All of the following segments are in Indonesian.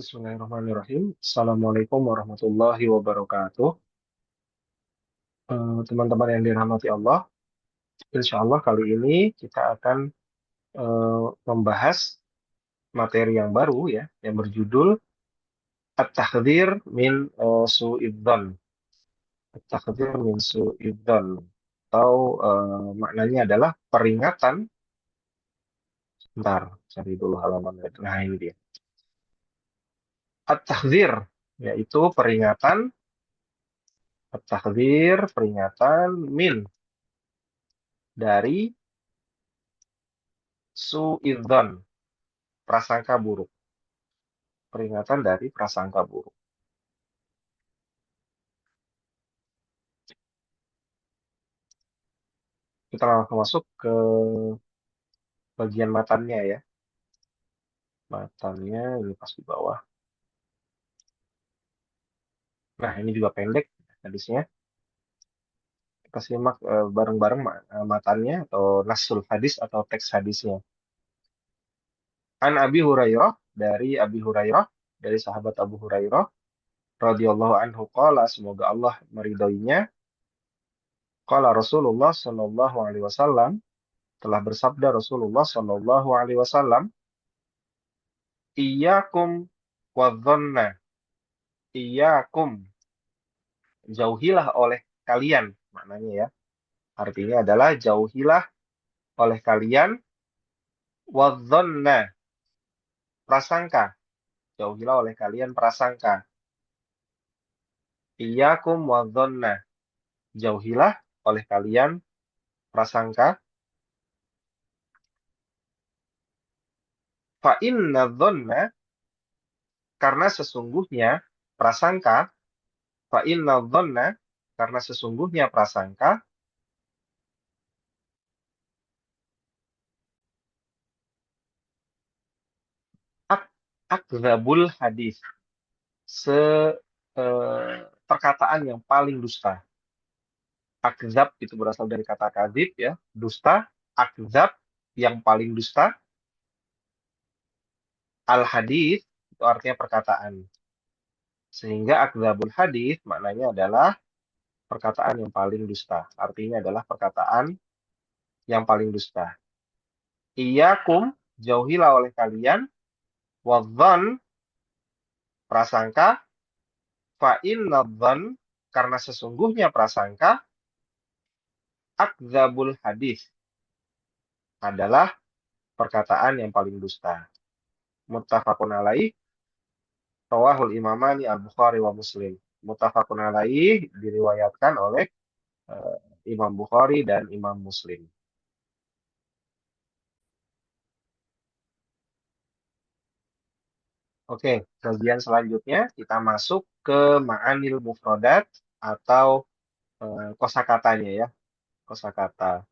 Bismillahirrahmanirrahim. Assalamualaikum warahmatullahi wabarakatuh. Teman-teman yang dirahmati Allah, insya Allah kali ini kita akan membahas materi yang baru ya, yang berjudul At-Tahdhir min Su'idzan. At-Tahdhir min Su'idzan. Atau maknanya adalah peringatan. Bentar, cari dulu halaman. Nah, ini dia. At-Tahdhir, yaitu peringatan. At-Tahdhir, peringatan min dari su'idzan, prasangka buruk. Peringatan dari prasangka buruk. Kita langsung masuk ke bagian matanya ya. Matanya ini pas di bawah. Nah, ini juga pendek hadisnya. Kita simak bareng-bareng matanya atau nasul hadis atau teks hadisnya. An Abi Hurairah, dari sahabat Abu Hurairah radhiyallahu anhu qala, semoga Allah meridhoinya. Qala Rasulullah sallallahu alaihi wasallam, telah bersabda Rasulullah sallallahu alaihi wasallam, Iyyakum wadhanna. Iyyakum, jauhilah oleh kalian. Maknanya ya. Artinya adalah jauhilah oleh kalian wadhanna, prasangka. Jauhilah oleh kalian prasangka. Iyyakum wadhanna. Jauhilah oleh kalian prasangka. Fa inna dhanna, karena sesungguhnya prasangka. Fa inna dhanna, karena sesungguhnya prasangka. Akdzabul hadis, se perkataan yang paling dusta. Akzab itu berasal dari kata kadzib ya, dusta. Akzab, yang paling dusta. Al hadis itu artinya perkataan. Sehingga akdzabul hadis maknanya adalah perkataan yang paling dusta. Artinya adalah perkataan yang paling dusta. Iyyakum, jauhilah oleh kalian, wadzan, prasangka. Fa inna dzan, karena sesungguhnya prasangka. Akdzabul hadis, adalah perkataan yang paling dusta. Muttafaqun alaih, rawahul imamani al-Bukhari wa Muslim. Muttafaqun alaih diriwayatkan oleh uh, Imam Bukhari dan Imam Muslim. Oke, bagian selanjutnya kita masuk ke ma'anil mufradat atau kosakatanya ya, kosakata.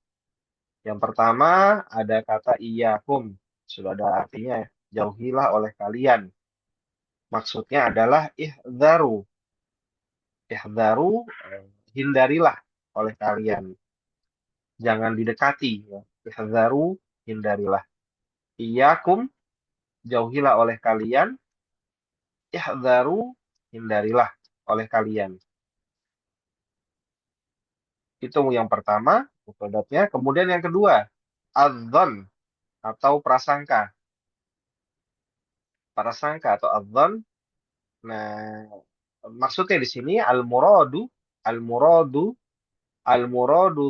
Yang pertama ada kata iyyakum, sudah ada artinya ya, jauhilah oleh kalian. Maksudnya adalah ihdaru. Ihdaru, hindarilah oleh kalian. Jangan didekati. Ya. Ihdaru, hindarilah. Iyyakum, jauhilah oleh kalian. Ihdaru, hindarilah oleh kalian. Itu yang pertama, mufradatnya. Kemudian yang kedua, adzan atau prasangka. Prasangka atau adzan. Nah, maksudnya di sini al-muradu al-muradu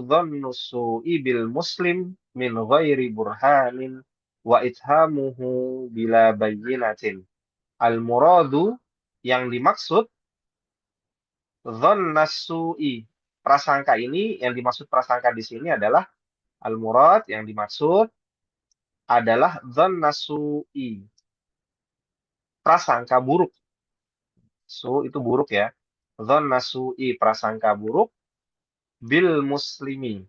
dhannu su'i bil muslim min ghairi burhanin wa ithamuhu bila bayyinatin. Al-muradu, yang dimaksud, dhanna su'i. Prasangka ini, yang dimaksud prasangka di sini adalah al-murad, yang dimaksud adalah dhanna su'i. Prasangka buruk. Su itu buruk ya. Dhanna su'i, prasangka buruk bil muslimi,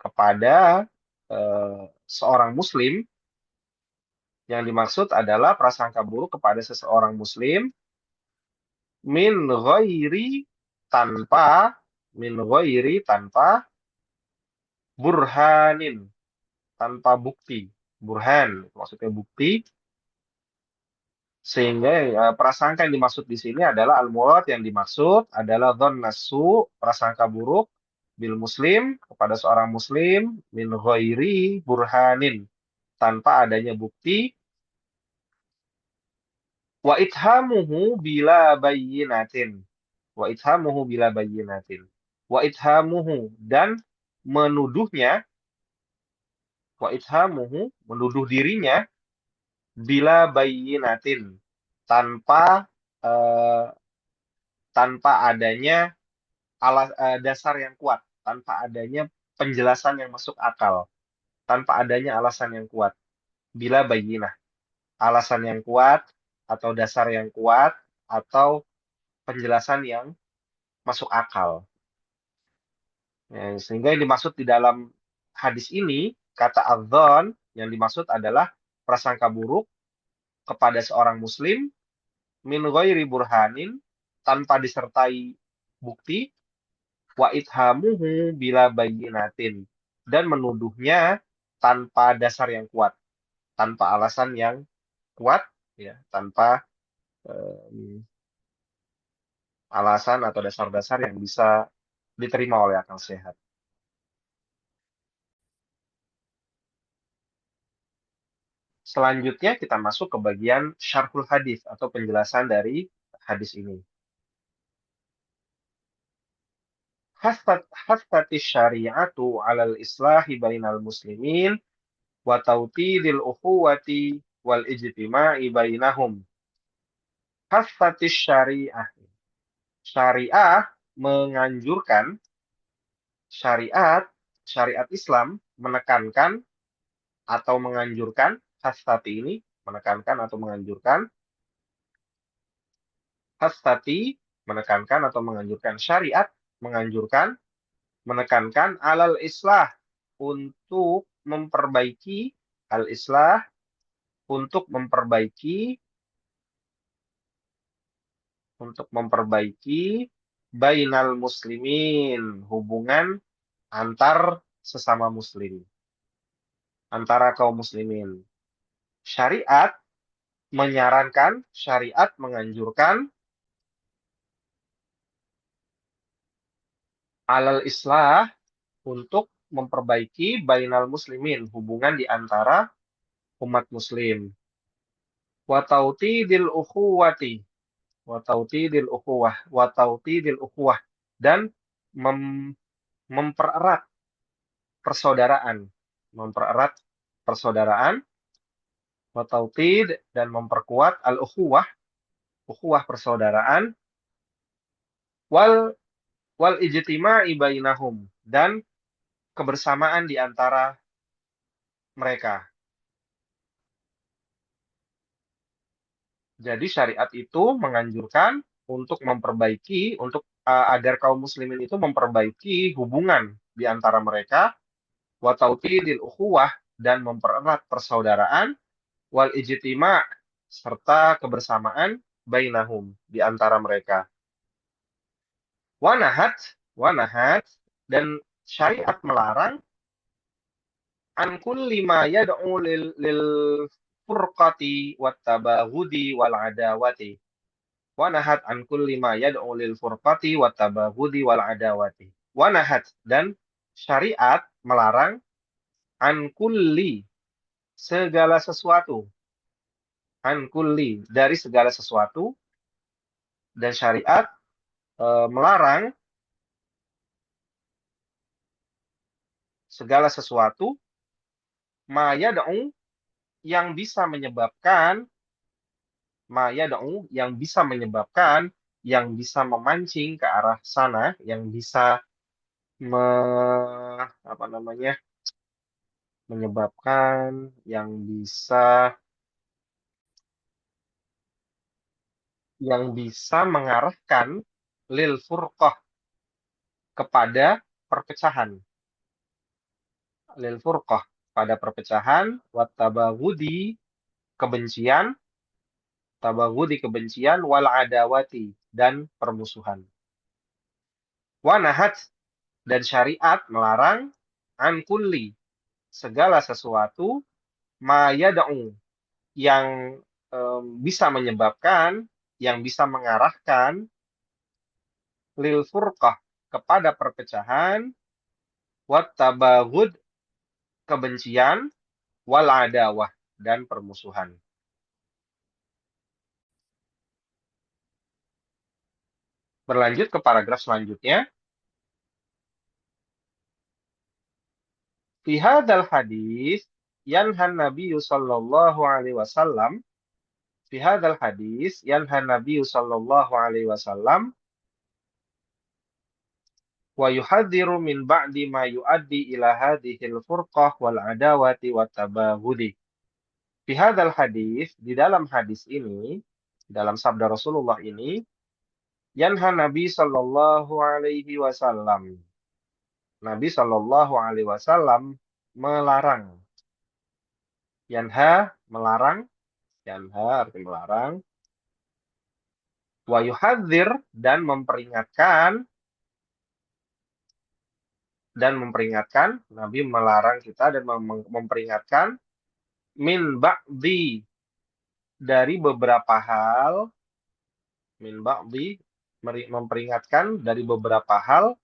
kepada seorang muslim. Yang dimaksud adalah prasangka buruk kepada seseorang muslim min ghairi, tanpa, min ghairi, tanpa burhanin, tanpa bukti. Burhan maksudnya bukti. Sehingga prasangka yang dimaksud di sini adalah al-murad, yang dimaksud adalah dhon nasu, prasangka buruk bil muslim, kepada seorang muslim, min ghairi burhanin, tanpa adanya bukti, wa ithamuhu bila bayyinatin, wa ithamuhu bila bayyinatin, wa ithamuhu, dan menuduhnya, wa ithamuhu, menuduh dirinya, bila bayyinatin, tanpa eh, tanpa adanya dasar yang kuat, tanpa adanya penjelasan yang masuk akal, tanpa adanya alasan yang kuat. Bila bayyinah, alasan yang kuat atau dasar yang kuat atau penjelasan yang masuk akal. Ya, sehingga yang dimaksud di dalam hadis ini, kata adzon, yang dimaksud adalah prasangka buruk kepada seorang muslim min ghairi burhanin, tanpa disertai bukti, wa ithamuhu bila bayyinatin, dan menuduhnya tanpa dasar yang kuat, tanpa alasan yang kuat, ya, tanpa eh, alasan atau dasar-dasar yang bisa diterima oleh akal sehat. Selanjutnya kita masuk ke bagian syarhul hadis atau penjelasan dari hadis ini. Hastatis syari'atu 'alal islahi bainal muslimin wa tawtidil ukhuwati wal ijtima'i bainahum. Hastatis syari'ah. Syariah menganjurkan, syariat syariat Islam menekankan atau menganjurkan, hastati ini menekankan atau menganjurkan, hastati menekankan atau menganjurkan, syariat menganjurkan, menekankan alal islah, untuk memperbaiki, al islah, untuk memperbaiki, bainal muslimin, hubungan antar sesama muslim, antara kaum muslimin. Syariat menyarankan, syariat menganjurkan alal islah, untuk memperbaiki bainal muslimin, hubungan di antara umat muslim. Wa tautidil ukhuwati, wa tautidil ukhuwah, wa tautidil ukhuwah, dan mempererat persaudaraan, mempererat persaudaraan, wa tautid, dan memperkuat al ukhuwah, ukhuwah persaudaraan, wal wal ijtima'i bainahum, dan kebersamaan di antara mereka. Jadi syariat itu menganjurkan untuk memperbaiki, untuk agar kaum muslimin itu memperbaiki hubungan di antara mereka, wa tautidil ukhuwah, dan mempererat persaudaraan, wal ijtima', serta kebersamaan, bainahum, di antara mereka. Wanahat, wanahat, dan syariat melarang an kulli ma yad'u lil furqati wat tabaghudi wal adawati. Wanahat an kulli ma yad'u lil furqati wat tabaghudi wal adawati. Wanahat, dan syariat melarang an kulli, segala sesuatu, an kulli, dari segala sesuatu, dan syariat melarang segala sesuatu maya da'u, yang bisa menyebabkan, maya da'u, yang bisa menyebabkan, yang bisa memancing ke arah sana, yang bisa me, apa namanya, menyebabkan, yang bisa mengarahkan lil furqah, kepada perpecahan, lil furqah, pada perpecahan, wat tabaghudi, kebencian, tabaghudi, kebencian, wal adawati, dan permusuhan. Wanahat, dan syariat melarang an kulli, segala sesuatu, ma yad'u, yang bisa menyebabkan, yang bisa mengarahkan lil furqah, kepada perpecahan, wat tabaghud, kebencian, wal adawah, dan permusuhan. Berlanjut ke paragraf selanjutnya. Fi hadzal hadis yanhan Nabi sallallahu alaihi wasallam, fi hadzal hadis yanhan Nabi sallallahu alaihi wasallam wa yuhadziru min ba'di ma yuaddi ila hadhil furqah wal adawati wat tabaghudi. Fi hadzal hadis, di dalam hadis ini, dalam sabda Rasulullah ini, yanha Nabi sallallahu alaihi wasallam. Nabi sallallahu alaihi wasallam melarang. Yanha, melarang. Yanha arti melarang. Wa yuhadzir, dan memperingatkan. Nabi melarang kita dan memperingatkan min ba'di, dari beberapa hal, min ba'di, memperingatkan dari beberapa hal,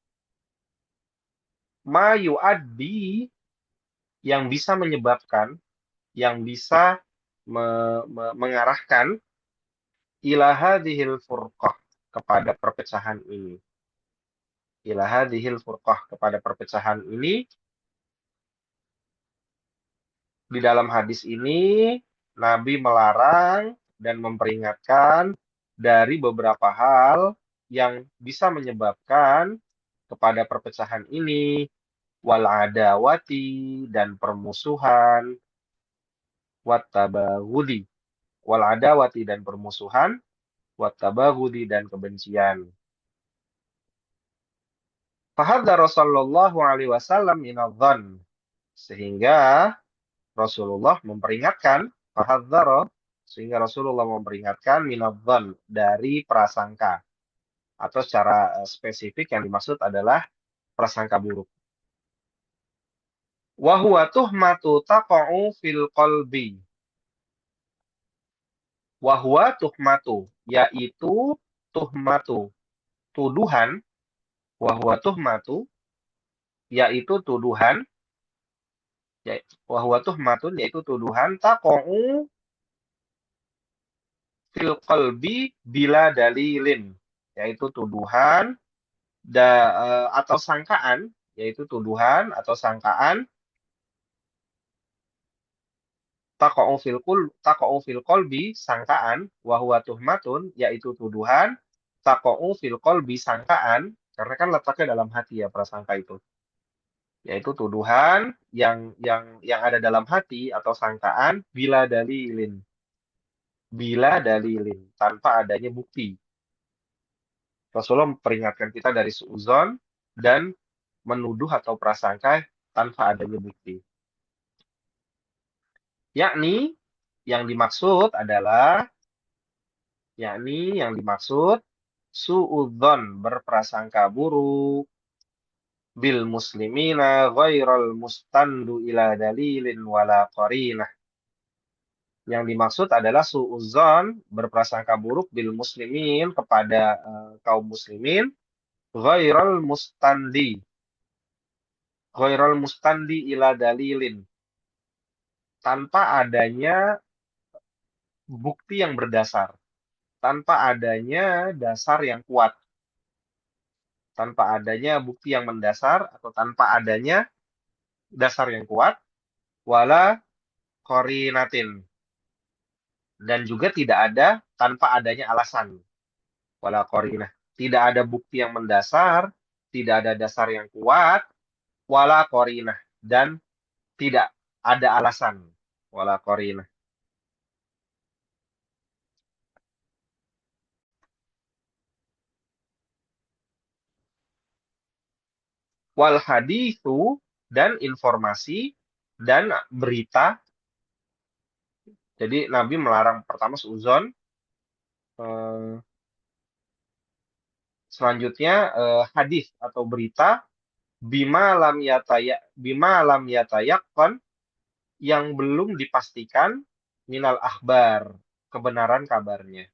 ma yu'addi, yang bisa menyebabkan, yang bisa mengarahkan ila hadhil furqah, kepada perpecahan ini. Ila hadhil furqah, kepada perpecahan ini. Di dalam hadis ini Nabi melarang dan memperingatkan dari beberapa hal yang bisa menyebabkan kepada perpecahan ini, wal adawati, dan permusuhan, wat tabaghudi, wal adawati, dan permusuhan, wat tabaghudi, dan kebencian. Fahadzara sallallahu alaihi wasallam minadh-dhann, sehingga Rasulullah memperingatkan, fahadzara, sehingga Rasulullah memperingatkan minadh-dhann, dari prasangka, atau secara spesifik yang dimaksud adalah prasangka buruk. Wa huwa tuhmatu taqa'u fil qalbi. Wa huwa tuhmatu, yaitu tuhmatu, tuduhan. Wa huwa tuhmatu, yaitu tuduhan. Wa huwa tuhmatun, yaitu tuduhan, taqa'u fil qalbi bila dalilin, yaitu tuduhan atau sangkaan, yaitu tuduhan atau sangkaan, taqa'u fil qalbi, sangkaan, wa huwa tuhmatun, yaitu tuduhan, taqa'u fil qalbi, sangkaan, karena kan letaknya dalam hati ya prasangka itu, yaitu tuduhan yang ada dalam hati atau sangkaan, bila dalilin, tanpa adanya bukti. Rasulullah memperingatkan kita dari suudzon dan menuduh atau prasangka tanpa adanya bukti. Yakni yang dimaksud suudzon, berprasangka buruk, bil muslimina ghairal mustandu ila dalilin wala qarinah. Yang dimaksud adalah suudzon, berprasangka buruk, bil muslimin, kepada kaum muslimin, ghairal mustandi ila dalilin, tanpa adanya bukti yang berdasar, tanpa adanya dasar yang kuat, tanpa adanya bukti yang mendasar atau tanpa adanya dasar yang kuat, wala qarinatin, dan juga tidak ada tanpa adanya alasan, wala qarinah, tidak ada bukti yang mendasar, tidak ada dasar yang kuat, wala qarinah, dan tidak ada alasan, wala qarinah. Wal hadithu, dan informasi dan berita. Jadi Nabi melarang pertama suudzon, selanjutnya hadis atau berita, bima lam yatayakkan, yang belum dipastikan, minal akhbar, kebenaran kabarnya.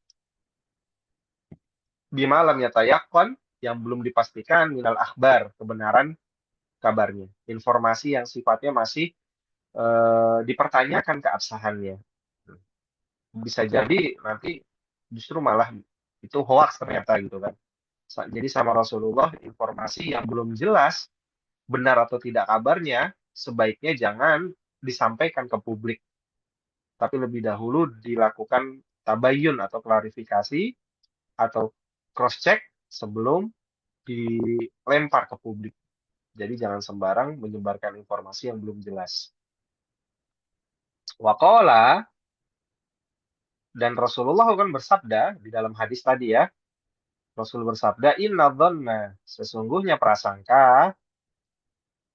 Bima lam yatayaqqan, yang belum dipastikan minal akhbar, kebenaran kabarnya. Informasi yang sifatnya masih dipertanyakan keabsahannya. Bisa jadi nanti justru malah itu hoax ternyata gitu kan. Jadi sama Rasulullah, informasi yang belum jelas benar atau tidak kabarnya sebaiknya jangan disampaikan ke publik, tapi lebih dahulu dilakukan tabayun atau klarifikasi atau cross check sebelum dilempar ke publik. Jadi jangan sembarang menyebarkan informasi yang belum jelas. Waqala, dan Rasulullah kan bersabda di dalam hadis tadi ya. Rasul bersabda, sesungguhnya prasangka,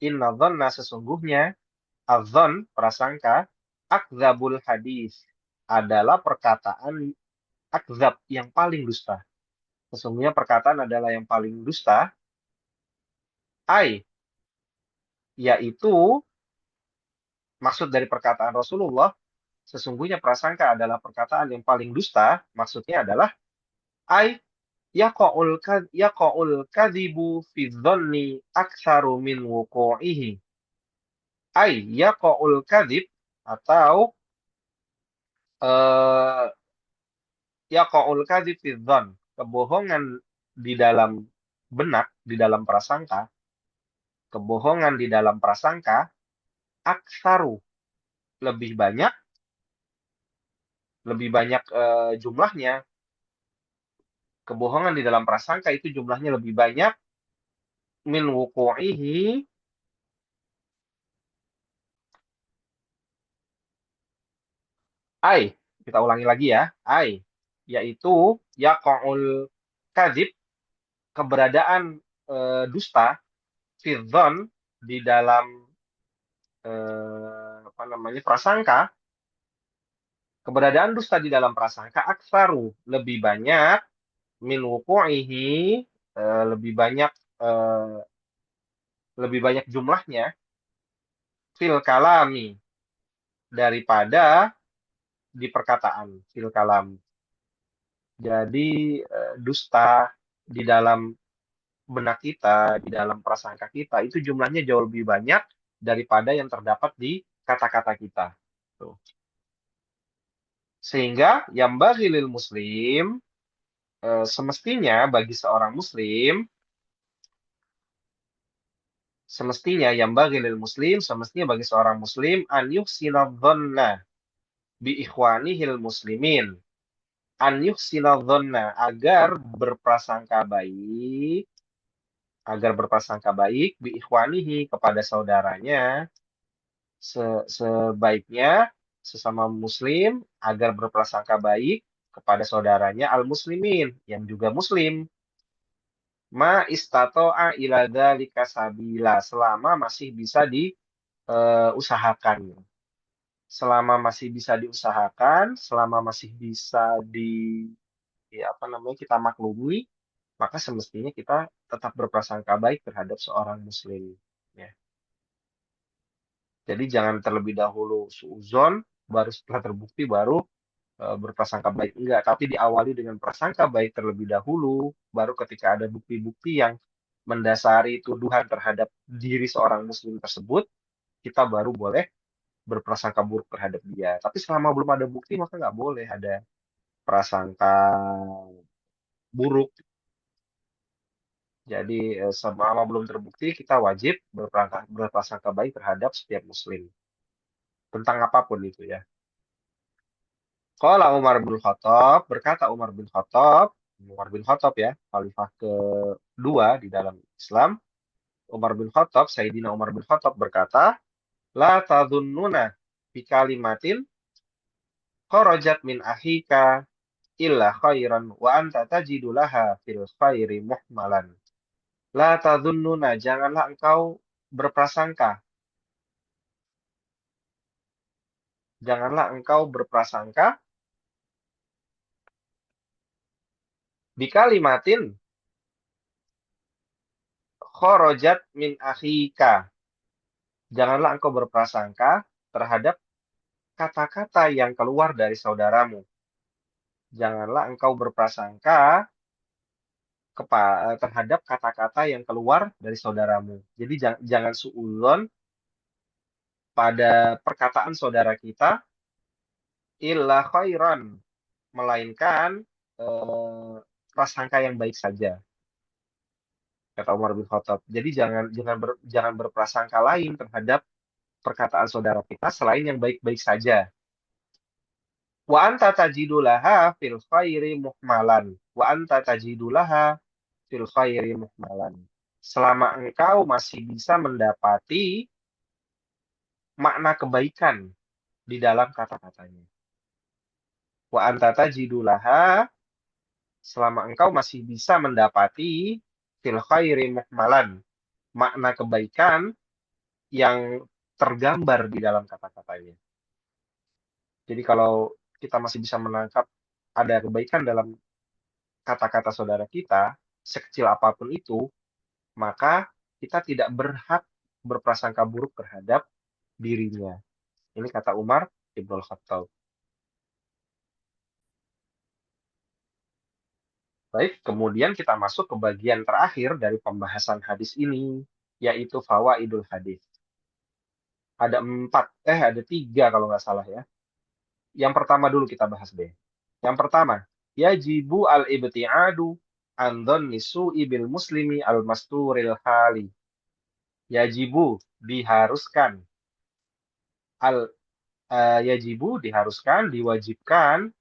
sesungguhnya, adzon, prasangka, akzabul hadis, adalah perkataan akzab, yang paling dusta. Sesungguhnya perkataan adalah yang paling dusta, ai, yaitu, maksud dari perkataan Rasulullah, sesungguhnya prasangka adalah perkataan yang paling dusta, maksudnya adalah, ai, yaqa'ul kadhibu fi dzanni aktsaru min wuqu'ihi. Ai yaqa'ul kadhib, atau eh yaqa'ul kadhib fi dzann, kebohongan di dalam benak, di dalam prasangka, kebohongan di dalam prasangka, aktsaru, lebih banyak, jumlahnya, kebohongan di dalam prasangka itu jumlahnya lebih banyak min wuqu'ihi. Ai, kita ulangi lagi ya. Ai, yaitu yaqa'ul kadzib, keberadaan dusta, fidzon, di dalam apa namanya, prasangka, keberadaan dusta di dalam prasangka, aksaru, lebih banyak, min wuqu'ihi, lebih banyak, eh, jumlahnya, fil kalami, daripada di perkataan, fil kalam. Jadi dusta di dalam benak kita, di dalam prasangka kita, itu jumlahnya jauh lebih banyak daripada yang terdapat di kata-kata kita. Tuh. Sehingga yang bagi lil muslim, semestinya bagi seorang muslim, semestinya bagi seorang muslim, an yuhsina dhanna bi ikhwanihil muslimin. An yuhsina dhanna, agar berprasangka baik bi ikhwanihi, kepada saudaranya, sebaiknya sesama muslim agar berprasangka baik kepada saudaranya al muslimin, yang juga muslim, ma istato'a ila dzalika sabila, selama masih bisa diusahakan. Selama masih bisa diusahakan, selama masih bisa apa namanya, kita maklumi, maka semestinya kita tetap berprasangka baik terhadap seorang muslim, ya. Jadi jangan terlebih dahulu suuzon, baru setelah terbukti baru berprasangka baik. Enggak, tapi diawali dengan prasangka baik terlebih dahulu, baru ketika ada bukti-bukti yang mendasari tuduhan terhadap diri seorang muslim tersebut, kita baru boleh berprasangka buruk terhadap dia. Tapi selama belum ada bukti, maka nggak boleh ada prasangka buruk. Jadi selama belum terbukti, kita wajib berprasangka baik terhadap setiap muslim. Tentang apapun itu ya. Qala Umar bin Khattab, berkata Umar bin Khattab ya, khalifah kedua di dalam Islam. Sayyidina Umar bin Khattab berkata, la tadhunnuna bi kalimatin kharajat min ahika illa khairan wa anta tajidu laha fil khairi muhmalan. La tadhunnuna, janganlah engkau berprasangka. Janganlah engkau berprasangka bi kalimatin kharajat min ahika. Janganlah engkau berprasangka terhadap kata-kata yang keluar dari saudaramu. Janganlah engkau berprasangka terhadap kata-kata yang keluar dari saudaramu. Jadi jangan suudzon pada perkataan saudara kita illa khairan, melainkan eh, prasangka yang baik saja, kata Umar bin Khattab. Jadi jangan berprasangka lain terhadap perkataan saudara kita selain yang baik-baik saja. Wa anta tajidulaha fil khairi muhmalan. Wa anta tajidulaha fil khairi muhmalan. Selama engkau masih bisa mendapati makna kebaikan di dalam kata-katanya. Wa anta tajidulaha, selama engkau masih bisa mendapati fil khairi muhmalan, makna kebaikan yang tergambar di dalam kata-katanya. Jadi kalau kita masih bisa menangkap ada kebaikan dalam kata-kata saudara kita, sekecil apapun itu, maka kita tidak berhak berprasangka buruk terhadap dirinya. Ini kata Umar Ibn Khattab. Baik, kemudian kita masuk ke bagian terakhir dari pembahasan hadis ini, yaitu fawaidul hadis. Ada tiga kalau nggak salah ya. Yang pertama dulu kita bahas deh. Yang pertama, yajibu al-ibti'adu an dhanni su'i bil muslimi al-masturil hali. Yajibu, diharuskan. Yajibu, diharuskan, diwajibkan.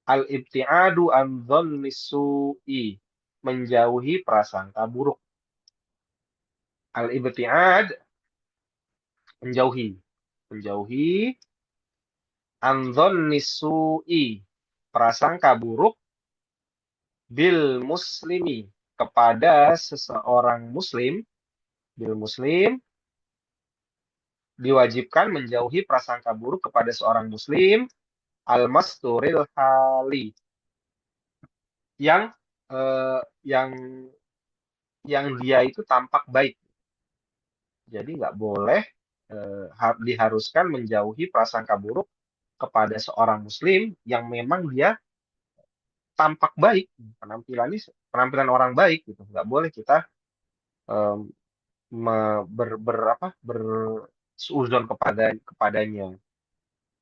Al-ibti'adu an dhanni su'i, menjauhi prasangka buruk. Al-ibti'ad, menjauhi. Menjauhi an dhanni su'i, prasangka buruk bil muslimi, kepada seseorang muslim. Bil muslim, diwajibkan menjauhi prasangka buruk kepada seorang muslim al-masturil hali, yang eh, yang dia itu tampak baik. Jadi nggak boleh diharuskan menjauhi prasangka buruk kepada seorang muslim yang memang dia tampak baik, penampilan orang baik gitu. Nggak boleh kita em, bersuuzon kepadanya.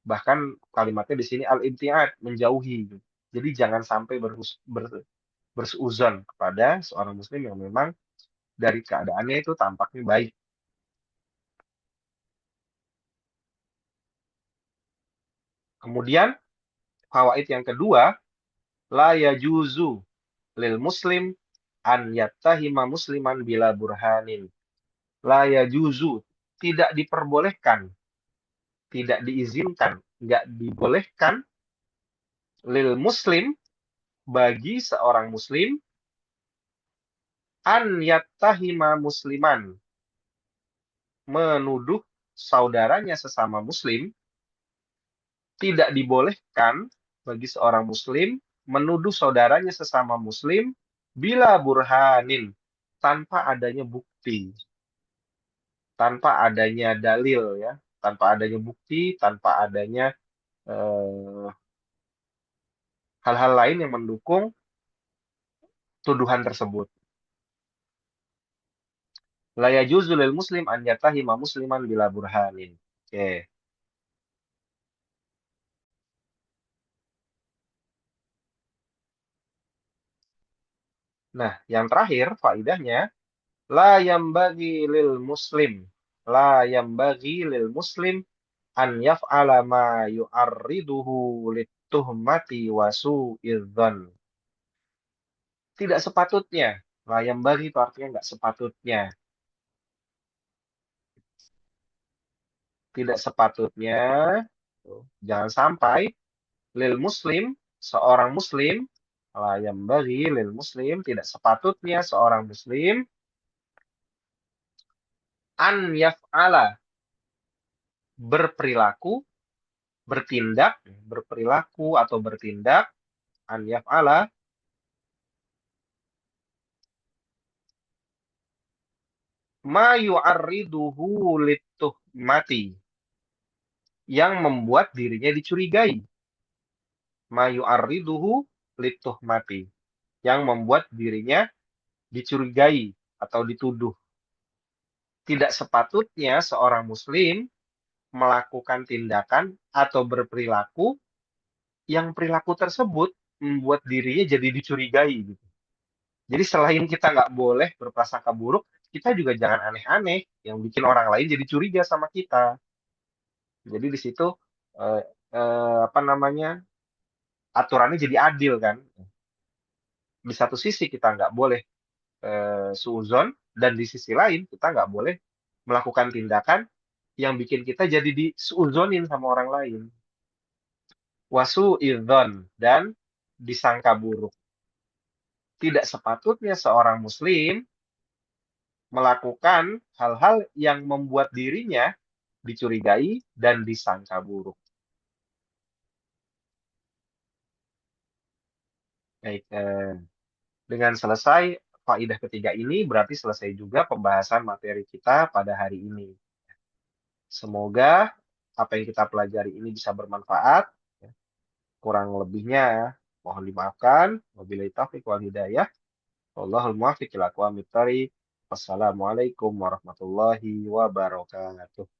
Bahkan kalimatnya di sini al-ibtiad, menjauhi. Jadi jangan sampai bersuuzon kepada seorang muslim yang memang dari keadaannya itu tampaknya baik. Kemudian fawaid yang kedua, la yajuzu lil muslim an yattahima musliman bila burhanin. La yajuzu, tidak diperbolehkan, tidak diizinkan, nggak dibolehkan lil muslim, bagi seorang muslim, an yattahima musliman, menuduh saudaranya sesama muslim. Tidak dibolehkan bagi seorang muslim menuduh saudaranya sesama muslim bila burhanin, tanpa adanya bukti, tanpa adanya dalil ya, tanpa adanya bukti, tanpa adanya eh, hal-hal lain yang mendukung tuduhan tersebut. La yajuzu lil muslim an yatahima musliman bila burhanin. Oke. Nah, yang terakhir faidahnya, la yambagi lil muslim, la yambagi lil muslim an yaf'ala ma yu'arriduhu lituhmati wa su'idzan. Tidak sepatutnya. La yambagi itu artinya nggak sepatutnya. Tidak sepatutnya. Jangan sampai lil muslim, seorang muslim, la yambagi lil muslim, tidak sepatutnya seorang muslim an yaf'ala, berperilaku, bertindak, berperilaku atau bertindak, an yaf'ala, ma yu'arriduhu lituhmati, yang membuat dirinya dicurigai. mayu arriduhu lituhmati, yang membuat dirinya dicurigai atau dituduh. Tidak sepatutnya seorang muslim melakukan tindakan atau berperilaku yang perilaku tersebut membuat dirinya jadi dicurigai gitu. Jadi selain kita nggak boleh berprasangka buruk, kita juga jangan aneh-aneh yang bikin orang lain jadi curiga sama kita. Jadi di situ eh, apa namanya, aturannya jadi adil kan. Di satu sisi kita nggak boleh suuzon, dan di sisi lain kita nggak boleh melakukan tindakan yang bikin kita jadi disuuzonin sama orang lain. Wasu idzon, dan disangka buruk. Tidak sepatutnya seorang muslim melakukan hal-hal yang membuat dirinya dicurigai dan disangka buruk. Baik, dengan selesai faidah ketiga ini berarti selesai juga pembahasan materi kita pada hari ini. Semoga apa yang kita pelajari ini bisa bermanfaat. Kurang lebihnya mohon dimaafkan. Wabillahi taufiq wal hidayah. Wallahul muwaffiq ila aqwamit thoriq. Wassalamualaikum warahmatullahi wabarakatuh.